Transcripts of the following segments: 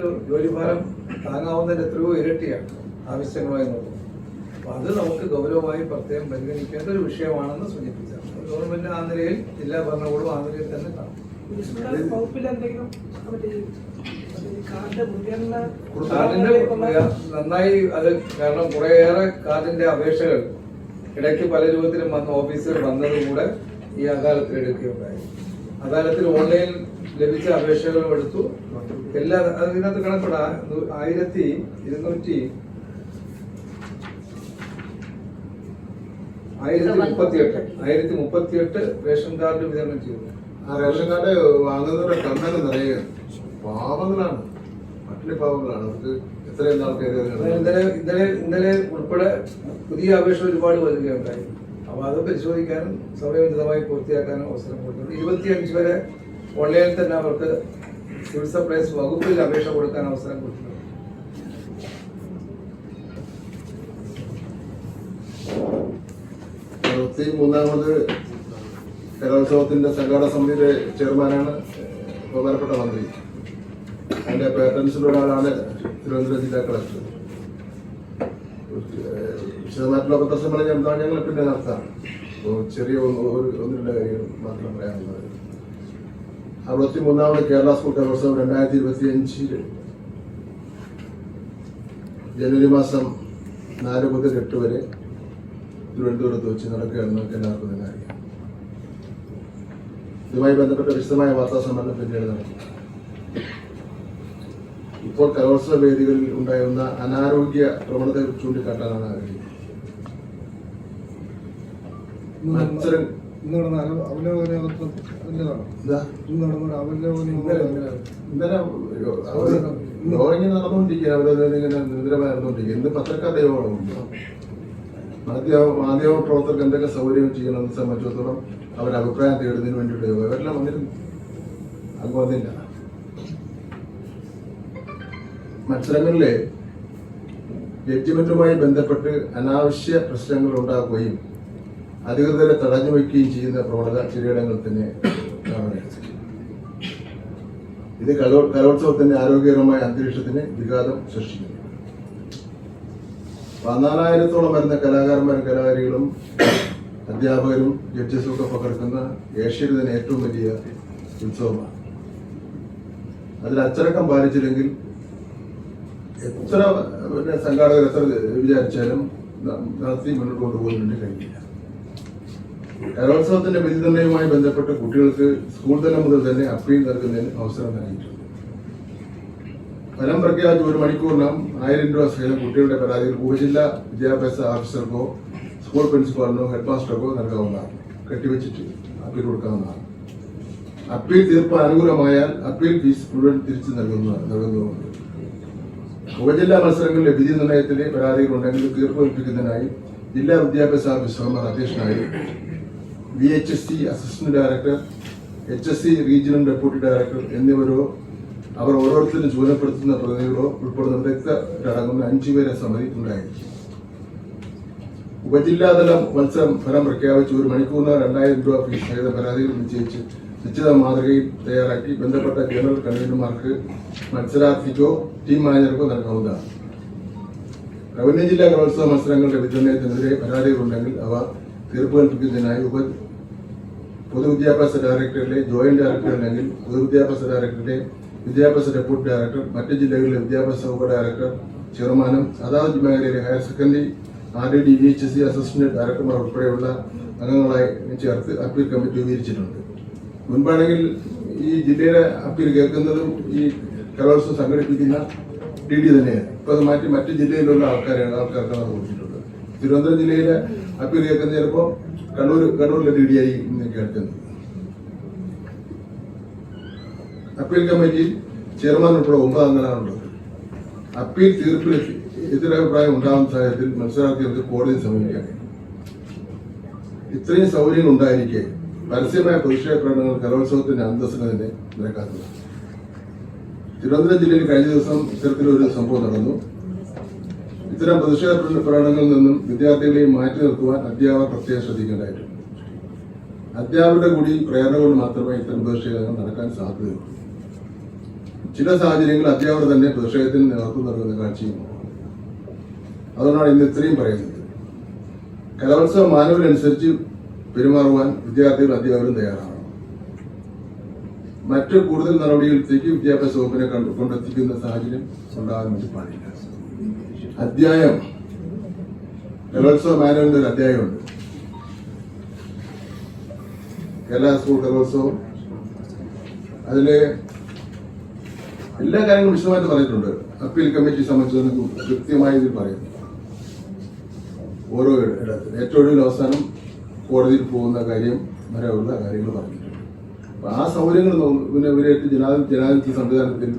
അവർക്ക് ജോലിഭാരം താങ്ങാവുന്നതിന് എത്രയോ ഇരട്ടിയാണ് ആവശ്യങ്ങളുമായി നോക്കുന്നത്. അപ്പോൾ അത് നമുക്ക് ഗൗരവമായി പ്രത്യേകം പരിഗണിക്കേണ്ട ഒരു വിഷയമാണെന്ന് സൂചിപ്പിച്ചാണ്. ഗവൺമെന്റ് ആ നിലയിൽ, ജില്ലാ ഭരണകൂടം ആ നിലയിൽ തന്നെ കാണും. കാർഡിന്റെ നന്നായി അത്, കാരണം കുറേയേറെ കാർഡിന്റെ അപേക്ഷകൾ ഇടയ്ക്ക് പല രൂപത്തിലും വന്ന ഓഫീസുകൾ വന്നതുകൂടെ ഈ അദാലത്തിൽ എടുക്കുകയുണ്ടായി. അദാലത്തിൽ ഓൺലൈൻ ലഭിച്ച അപേക്ഷകളും എടുത്തു. എല്ലാ അതിനകത്ത് കണക്കിടാ 1038 റേഷൻ കാർഡ് വിതരണം ചെയ്തു. ആ റേഷൻ കാർഡ് വാങ്ങുന്നവരുടെ കണ്ണന് നിറയെ പാവങ്ങളാണ്, പട്ടിണി പാവങ്ങളാണ്. അവർക്ക് എത്രയും ഇന്നലെ ഉൾപ്പെടെ പുതിയ അപേക്ഷ ഒരുപാട് വരികയുണ്ടായി. അപ്പൊ അത് പരിശോധിക്കാനും സമയബന്ധിതമായി പൂർത്തിയാക്കാനും അവസരം കൊടുത്തിട്ടുണ്ട്. 25 വരെ ഓൺലൈനിൽ തന്നെ അവർക്ക് സിവിൽ സപ്ലൈസ് വകുപ്പിൽ അപേക്ഷ കൊടുക്കാൻ അവസരം കൊടുത്തിട്ടുണ്ട്. മൂന്നാമത് കലോത്സവത്തിന്റെ സംഘാടക സമിതിയുടെ ചെയർമാനാണ് ബഹുമാനപ്പെട്ട മന്ത്രി. അതിന്റെ പേറ്റൻസിലുള്ള ഒരാളാണ് തിരുവനന്തപുരം ജില്ലാ കളക്ടർ. വിശദമായിട്ടുള്ള പ്രദർശനങ്ങൾ ഞങ്ങൾ പിന്നെ നടത്താം. ചെറിയ ഒന്ന് രണ്ട് കാര്യങ്ങൾ മാത്രം പറയാനുള്ളത്. 63ാമത് കേരള സ്കൂൾ കലോത്സവം 2025 ജനുവരി മാസം 4 മുതൽ 8 വരെ തിരുവനന്തപുരത്ത് വെച്ച് നടക്കുകയാണെന്ന് നമുക്ക് എല്ലാവർക്കും തന്നെ അറിയാം. ഇതുമായി ബന്ധപ്പെട്ട വിശദമായ വാർത്താ സമ്മേളനം പിന്നീട് നടക്കും. ഇപ്പോൾ കലോത്സവ വേദികളിൽ ഉണ്ടായിരുന്ന അനാരോഗ്യ പ്രവണതകൾ ചൂണ്ടിക്കാട്ടാനാണ് ആഗ്രഹിക്കുന്നത്. നടന്നുകൊണ്ടിരിക്കുക, നിരന്തരമായി നടന്നുകൊണ്ടിരിക്കുക. ഇന്ന് പത്രക്കാർ ദൈവങ്ങളുണ്ട്. മാധ്യമ പ്രവർത്തകർക്ക് എന്തൊക്കെ സൗകര്യം ചെയ്യണമെന്ന് സംബന്ധിച്ചിടത്തോളം അവർ അഭിപ്രായം തേടുന്നതിന് വേണ്ടിയിട്ട് അവരെല്ലാം വന്നിരുന്നു. അങ്ങ് വന്നില്ല. മത്സരങ്ങളിലെ ജഡ്ജിമെന്റുമായി ബന്ധപ്പെട്ട് അനാവശ്യ പ്രശ്നങ്ങൾ ഉണ്ടാക്കുകയും അധികൃതരെ തടഞ്ഞു വയ്ക്കുകയും ചെയ്യുന്ന പ്രവണത ചിലയിടങ്ങളിൽ തന്നെ കാണുകയാണ്. ഇത് കലോത്സവത്തിന്റെ ആരോഗ്യകരമായ അന്തരീക്ഷത്തിന് വിഘാതം സൃഷ്ടിക്കുന്നു. 14,000-ഓളം വരുന്ന കലാകാരന്മാരും കലാകാരികളും അധ്യാപകരും ജഡ്ജസും ഒക്കെ പങ്കെടുക്കുന്ന ഏഷ്യയിലെ തന്നെ ഏറ്റവും വലിയ ഉത്സവമാണ്. അതിൽ അച്ചടക്കം പാലിച്ചില്ലെങ്കിൽ എത്ര സംഘാടകർ എത്ര വിചാരിച്ചാലും നടത്തി മുന്നോട്ട് കൊണ്ടുപോകുന്നുണ്ട് കഴിയില്ല. കലോത്സവത്തിന്റെ വിധി നിർണ്ണയവുമായി ബന്ധപ്പെട്ട് കുട്ടികൾക്ക് സ്കൂൾ തലം മുതൽ തന്നെ അപ്പീൽ നൽകുന്നതിന് അവസരം നൽകിയിട്ടുണ്ട്. ഫലം പ്രഖ്യാപിച്ച് 1 മണിക്കൂറിനകം 1000 രൂപ സഹിതം കുട്ടികളുടെ പരാതികൾ ഉപജില്ലാ വിദ്യാഭ്യാസ ഓഫീസർക്കോ സ്കൂൾ പ്രിൻസിപ്പാളിനോ ഹെഡ് മാസ്റ്റർക്കോ നൽകാവുന്നതാണ്. കെട്ടിവെച്ചിട്ട് അപ്പീൽ കൊടുക്കാവുന്നതാണ്. അപ്പീൽ തീർപ്പ് അനുകൂലമായാൽ അപ്പീൽ ഫീസ് മുഴുവൻ തിരിച്ചു നൽകുന്നതുണ്ട്. ഉപജില്ലാ മത്സരങ്ങളിലെ വിധി നിർണ്ണയത്തിലെ പരാതികളുണ്ടെങ്കിൽ തീർപ്പ് കൽപ്പിക്കുന്നതിനായി ജില്ലാ വിദ്യാഭ്യാസ ഓഫീസർമാർ അധ്യക്ഷനായി VHSC assistant director, HSC regional deputy director എന്നിവരോ അവർ ഓരോരുത്തരും ചുമതലപ്പെടുത്തുന്ന പ്രതിനിധികളോ ഉൾപ്പെടുന്ന വിദഗ്ധരടങ്ങുന്ന 5 പേരെ സമിതി ഉണ്ടായിരിക്കും. ഉപജില്ലാതല മത്സരം ഫലം പ്രഖ്യാപിച്ച് 1 മണിക്കൂറിന് 2000 രൂപ ഫീസ് സഹിത പരാതികൾ നിശ്ചയിച്ച് നിശ്ചിത മാതൃകയിൽ തയ്യാറാക്കി ബന്ധപ്പെട്ട ജനറൽ കൺവീനർമാർക്ക് മത്സരാർത്ഥിക്കോ ടീം മാനേജർക്കോ നൽകാവുന്നതാണ്. റവന്യൂ ജില്ലാ കലോത്സവ മത്സരങ്ങളുടെ വിതരണത്തിനെതിരെ പരാതികളുണ്ടെങ്കിൽ അവ തീർപ്പ് കൽപ്പിക്കുന്നതിനായി പൊതുവിദ്യാഭ്യാസ ഡയറക്ടറിലെ ജോയിന്റ് ഡയറക്ടർ അല്ലെങ്കിൽ പൊതുവിദ്യാഭ്യാസ ഡയറക്ടറിലെ വിദ്യാഭ്യാസ ഡെപ്യൂട്ടി ഡയറക്ടർ, മറ്റ് ജില്ലകളിലെ വിദ്യാഭ്യാസ ഉപ ഡയറക്ടർ, ചെയർമാനും അതാത് മേഖലയിലെ higher secondary RDD VHSC assistant ഡയറക്ടർമാർ ഉൾപ്പെടെയുള്ള അംഗങ്ങളായി ചേർത്ത് അപ്പീൽ കമ്മിറ്റി രൂപീകരിച്ചിട്ടുണ്ട്. മുൻപാണെങ്കിൽ ഈ ജില്ലയിലെ അപ്പീൽ കേൾക്കുന്നതും ഈ കലോത്സവം സംഘടിപ്പിക്കുന്ന DD തന്നെയാണ്. ഇപ്പൊ അത് മാറ്റി മറ്റ് ജില്ലയിലുള്ള ആൾക്കാർക്കാണ് അത് കൊടുത്തിട്ടുള്ളത്. തിരുവനന്തപുരം ജില്ലയിലെ അപ്പീൽ കേൾക്കുന്നത് ചിലപ്പോൾ കണ്ണൂരിലെ DD ആയി കേൾക്കുന്നത്. അപ്പീൽ കമ്മിറ്റിയിൽ ചെയർമാൻ ഉൾപ്പെടെ 9 അംഗങ്ങളാണുള്ളത്. അപ്പീൽ തീർപ്പിൽ എതിരഭിപ്രായം ഉണ്ടാകുന്ന സാഹചര്യത്തിൽ മത്സരാർത്ഥികൾക്ക് കോടതി സമീപിക്കാൻ. ഇത്രയും സൗകര്യങ്ങൾ ഉണ്ടായിരിക്കെ പരസ്യമായ പ്രതിഷേധ പ്രകടനങ്ങൾ കലോത്സവത്തിന്റെ അന്തസ്സിന് തന്നെ നിരക്കാത്തത്. തിരുവനന്തപുരം ജില്ലയിൽ കഴിഞ്ഞ ദിവസം ഇത്തരത്തിലൊരു സംഭവം നടന്നു. ഇത്തരം പ്രതിഷേധ പ്രകടനങ്ങളിൽ നിന്നും വിദ്യാർത്ഥികളെയും മാറ്റി നിർത്തുവാൻ അധ്യാപകർ പ്രത്യേകം ശ്രദ്ധിക്കേണ്ടതായിട്ടുണ്ട്. അധ്യാപകരുടെ കൂടി പ്രേരണ കൊണ്ട് മാത്രമേ ഇത്തരം പ്രതിഷേധങ്ങൾ നടക്കാൻ സാധ്യതയുള്ളൂ. ചില സാഹചര്യങ്ങളിൽ അധ്യാപകർ തന്നെ പ്രതിഷേധത്തിന് നേതൃത്വം നൽകുന്ന കാഴ്ചയും അതുകൊണ്ടാണ് ഇന്ന് ഇത്രയും പറയുന്നത്. കലോത്സവ മാനുവലനുസരിച്ച് പെരുമാറുവാൻ വിദ്യാർത്ഥികളും അധ്യാപകരും തയ്യാറാണ്. മറ്റ് കൂടുതൽ നടപടികളിലേക്ക് വിദ്യാഭ്യാസ വകുപ്പിനെ കൊണ്ടെത്തിക്കുന്ന സാഹചര്യം ഉണ്ടാകാൻ വേണ്ടി പാടില്ല. അധ്യായം കലോത്സവ മാനുവലിന്റെ ഒരു അധ്യായമുണ്ട്. കേരള സ്കൂൾ കലോത്സവം അതില് എല്ലാ കാര്യങ്ങളും വിശദമായിട്ട് പറഞ്ഞിട്ടുണ്ട്. അപ്പീൽ കമ്മിറ്റി സംബന്ധിച്ച് കൃത്യമായി ഇതിൽ പറയുന്നു. ഓരോ ഇടത്തിൽ ഏറ്റവും ഒടുവിൽ അവസാനം കോടതിയിൽ പോകുന്ന കാര്യം വരെയുള്ള കാര്യങ്ങൾ പറഞ്ഞിട്ടുണ്ട്. അപ്പൊ ആ സൗകര്യങ്ങൾ പിന്നെ ഇവരായിട്ട് ജനാധിപത്യ സംവിധാനത്തിൽ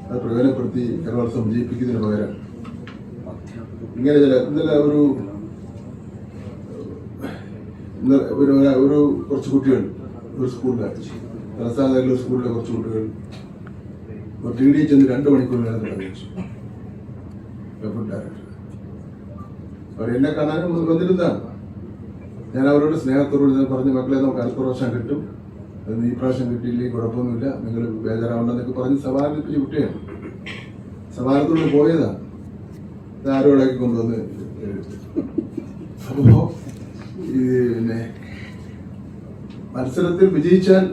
അത് പ്രയോജനപ്പെടുത്തി കലോത്സവം വിജയിപ്പിക്കുന്നതിന് പകരം ഇങ്ങനെ ഇന്നലെ ഒരു കുറച്ച് കുട്ടികൾ ഒരു സ്കൂളിലെ തലസ്ഥാനത്തിലെ സ്കൂളിലെ കുറച്ച് കുട്ടികൾ ടി ഡി ചെന്ന് 2 മണിക്കൂറിനകം പ്രവേശിച്ചു. അവരെന്നെ കാണാനും വന്നിരുന്നതാണ്. ഞാൻ അവരോട് സ്നേഹത്തോട് പറഞ്ഞ് മക്കളെ നമുക്ക് അടുത്ത പ്രാവശ്യം കിട്ടും, അത് ഈ പ്രാവശ്യം കിട്ടിയില്ലെങ്കിൽ കുഴപ്പമൊന്നുമില്ല, നിങ്ങൾ ബേജാറാവണ്ടെന്നൊക്കെ പറഞ്ഞ് സമാധാനിപ്പിച്ച് കുട്ടിയാണ്. സമാധാനത്തോട് പോയതാണ്. ഇത് ആരോടാക്കി കൊണ്ടുവന്ന് അപ്പോ പിന്നെ മത്സരത്തിൽ വിജയിച്ചാൽ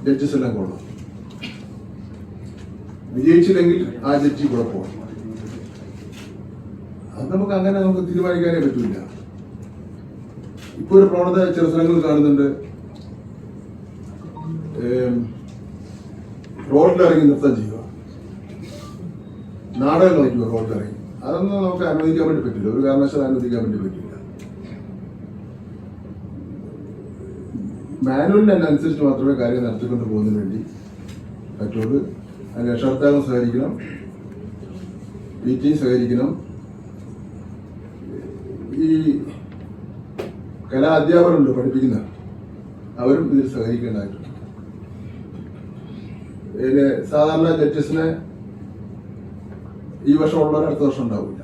ജഡ്ജസ് എല്ലാം കൊള്ളാം, വിജയിച്ചില്ലെങ്കിൽ ആ ജഡ്ജി കുഴപ്പമാണ്. അത് നമുക്ക് തീരുമാനിക്കാനേ പറ്റില്ല. ഇപ്പൊ ഒരു പ്രവണത ചില സ്ഥലങ്ങളിൽ കാണുന്നുണ്ട്. റോഡിലിറങ്ങി നൃത്തം ചെയ്യുക, നാടകം കളിക്കുക റോഡിലിറങ്ങി. അതൊന്നും നമുക്ക് അനുവദിക്കാൻ വേണ്ടി പറ്റില്ല, ഒരു കാരണവശാലും അനുവദിക്കാൻ വേണ്ടി പറ്റില്ല. മാനുവലിനനുസരിച്ച് മാത്രമേ കാര്യം നടത്തിക്കൊണ്ട് പോകുന്നതിന് വേണ്ടി പറ്റുള്ളൂ. അതിന് രക്ഷകർത്താക്കൾ സഹകരിക്കണം, PT സഹകരിക്കണം, ഈ കലാ അധ്യാപകരുണ്ട് പഠിപ്പിക്കുന്ന അവരും ഇതിൽ സഹകരിക്കേണ്ടതായിട്ടുണ്ട്. ഇതിന് സാധാരണ ജഡ്ജസിനെ ഈ വർഷം ഉള്ളവർ അടുത്ത വർഷം ഉണ്ടാവില്ല.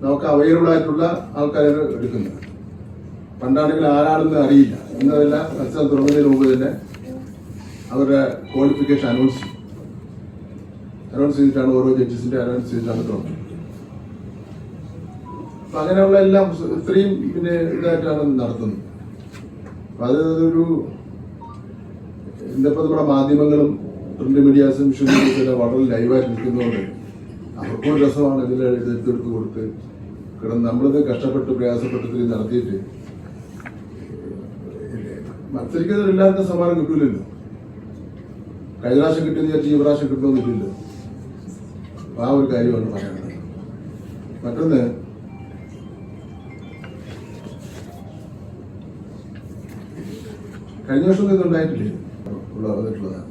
നമുക്ക് അവൈലബിൾ ആയിട്ടുള്ള ആൾക്കാരെ എടുക്കുന്നത്. പണ്ടാണെങ്കിൽ ആരാണെന്ന് അറിയില്ല. ഇന്നതല്ല, മത്സരം തുടങ്ങുന്നതിന് മുമ്പ് തന്നെ അവരുടെ ക്വാളിഫിക്കേഷൻ അനൗൺസ് ചെയ്തിട്ടാണ് ഓരോ ജഡ്ജസിന്റെ അനൗൺസ് ചെയ്തിട്ടാണ് തുടങ്ങുന്നത്. അപ്പൊ അങ്ങനെയുള്ള എല്ലാം ഇത്രയും പിന്നെ ഇതായിട്ടാണ് നടത്തുന്നത്. അപ്പൊ അതൊരു ഇന്നിപ്പോ നമ്മുടെ മാധ്യമങ്ങളും പ്രിന്റ് മീഡിയാസും വിഷ്വൽ മീഡിയാസും വളരെ ലൈവായിട്ട് നിൽക്കുന്നതുകൊണ്ട് അവർക്കും രസമാണ് ഇതിൽ എടുത്തെടുത്ത് കൊടുത്ത് കിടന്ന് നമ്മളിത് കഷ്ടപ്പെട്ട് പ്രയാസപ്പെട്ട് ഇത്രയും നടത്തിയിട്ട് മത്സരിക്കുന്നവർ എല്ലാവർക്കും സമ്മാനം കിട്ടൂലല്ലോ. കഴിഞ്ഞ പ്രാവശ്യം കിട്ടിയെന്ന് വിചാരിച്ച് ഈ പ്രാവശ്യം കിട്ടുമെന്നില്ലല്ലോ. അപ്പൊ ആ ഒരു കാര്യമാണ് പറയാനുള്ളത്. മറ്റൊന്ന്, കഴിഞ്ഞ വർഷം ഇതുണ്ടായിട്ടില്ലേ വന്നിട്ടുള്ളതാണ്.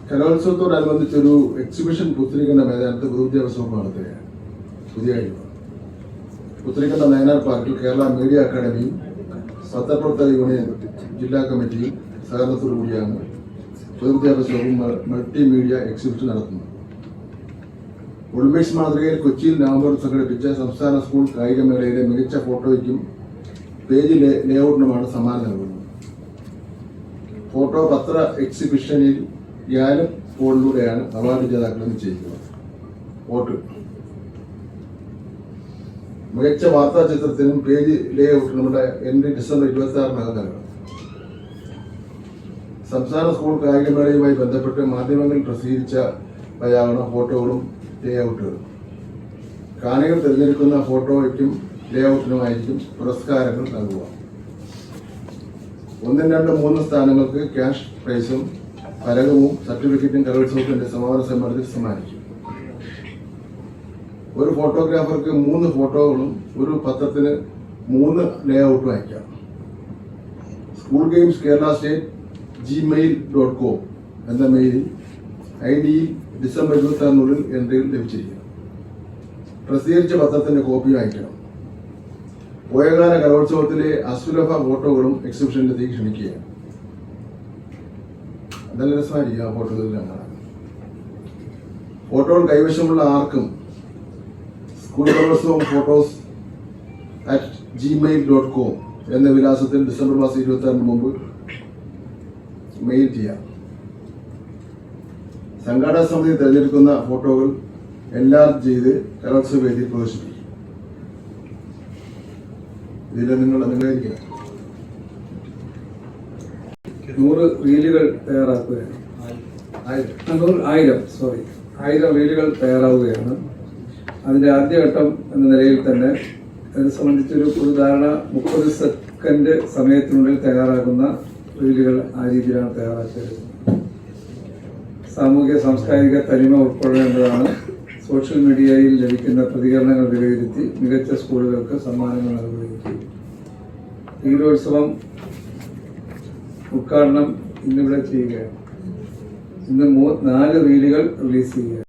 കലോത്സവത്തോടനുബന്ധിച്ചൊരു എക്സിബിഷൻ പുത്തരിക്കണ്ട മൈതാനത്ത് പൊതുവിദ്യാഭ്യാസ വകുപ്പ് നടത്തുകയാണ്. പുതിയ കഴിവാണ്. പുത്തരിക്കണ്ട നയനാർ പാർക്കിൽ കേരള മീഡിയ അക്കാദമിയും പത്രപ്രവർത്തക യൂണിയൻ ജില്ലാ കമ്മിറ്റിയും സഹകരണത്തോടു കൂടിയാണ് പൊതുവിദ്യാഭ്യാസ വകുപ്പ് മൾട്ടിമീഡിയ എക്സിബിഷൻ നടത്തുന്നത്. ഒളിമ്പിക്സ് മാതൃകയിൽ കൊച്ചിയിൽ നവംബറിൽ സംഘടിപ്പിച്ച സംസ്ഥാന സ്കൂൾ കായികമേളയിലെ മികച്ച ഫോട്ടോയ്ക്കും പേജ് ലേഔട്ടിനുമാണ് സമ്മാനം നൽകുന്നത്. ഫോട്ടോ പത്ര എക്സിബിഷനിൽ യാലും പോളിലൂടെയാണ് അവാർഡ് ജേതാക്കളെ നിശ്ചയിക്കുക. വോട്ട് മികച്ച വാർത്താ ചിത്രത്തിനും പേജ് ലേഔട്ടിനുമുള്ള എൻട്രി ഡിസംബർ 26-നകം നൽകണം. സംസ്ഥാന സ്കൂൾ കായികമേളയുമായി ബന്ധപ്പെട്ട് മാധ്യമങ്ങളിൽ പ്രസിദ്ധീകരിച്ചവയാവണം ഫോട്ടോകളും ലേഔട്ടുകളും. കാണികൾ തിരഞ്ഞെടുക്കുന്ന ഫോട്ടോയ്ക്കും ലേഔട്ടിനുമായിരിക്കും പുരസ്കാരങ്ങൾ നൽകുക. 1, 2, 3 സ്ഥാനങ്ങൾക്ക് ക്യാഷ് പ്രൈസും ഫലകവും സർട്ടിഫിക്കറ്റും കലോത്സവത്തിന്റെ സമാപന സമ്മേളനത്തിൽ സമ്മാനിക്കും. ഒരു ഫോട്ടോഗ്രാഫർക്ക് 3 ഫോട്ടോകളും ഒരു പത്രത്തിന് 3 ലേഔട്ടും അയക്കാം. School games Kerala state gmail.com എന്ന മെയിലിൽ ID ഡിസംബർ 26-നുള്ളിൽ എൻട്രികൾ ലഭിച്ചിരിക്കണം. പ്രസിദ്ധീകരിച്ച പത്രത്തിന്റെ കോപ്പിയും അയക്കണം. പോയകാല കലോത്സവത്തിലെ അസുലഭ ഫോട്ടോകളും എക്സിബിഷനിലേക്ക് ക്ഷണിക്കുകയാണ്. നല്ല രസമായിരിക്കും ആ ഫോട്ടോകളിലാണ് കാണാൻ. ഫോട്ടോകൾ കൈവശമുള്ള ആർക്കും സ്കൂൾ കലോത്സവം photos@gmail.com എന്ന വിലാസത്തിൽ ഡിസംബർ മാസം 26 മുമ്പ് മെയിൽ ചെയ്യാം. സംഘാടക സമിതി തിരഞ്ഞെടുക്കുന്ന ഫോട്ടോകൾ എൻലാർജ് ചെയ്ത് കലോത്സവ വേദിയിൽ പ്രദർശിപ്പിക്കും. ഇതിൽ നിങ്ങളായിരിക്കണം 100 റീലുകൾ തയ്യാറാക്കുകയാണ്. 1000 റീലുകൾ തയ്യാറാവുകയാണ്. അതിന്റെ ആദ്യഘട്ടം എന്ന നിലയിൽ തന്നെ അതിനെ സംബന്ധിച്ചൊരു പൊതുധാരണ 30 സെക്കൻഡ് സമയത്തിനുള്ളിൽ തയ്യാറാക്കുന്ന റീലുകൾ ആ രീതിയിലാണ് തയ്യാറാക്കിയത്. സാമൂഹിക സാംസ്കാരിക തനിമ ഉൾക്കൊള്ളേണ്ടതാണ്. സോഷ്യൽ മീഡിയയിൽ ലഭിക്കുന്ന പ്രതികരണങ്ങൾ വിലയിരുത്തി മികച്ച സ്കൂളുകൾക്ക് സമ്മാനങ്ങൾ നൽകുകയും തീരോത്സവം ഉദ്ഘാടനം ഇന്നിവിടെ ചെയ്യുകയാണ്. ഇന്ന് 4 റീലുകൾ റിലീസ് ചെയ്യുക.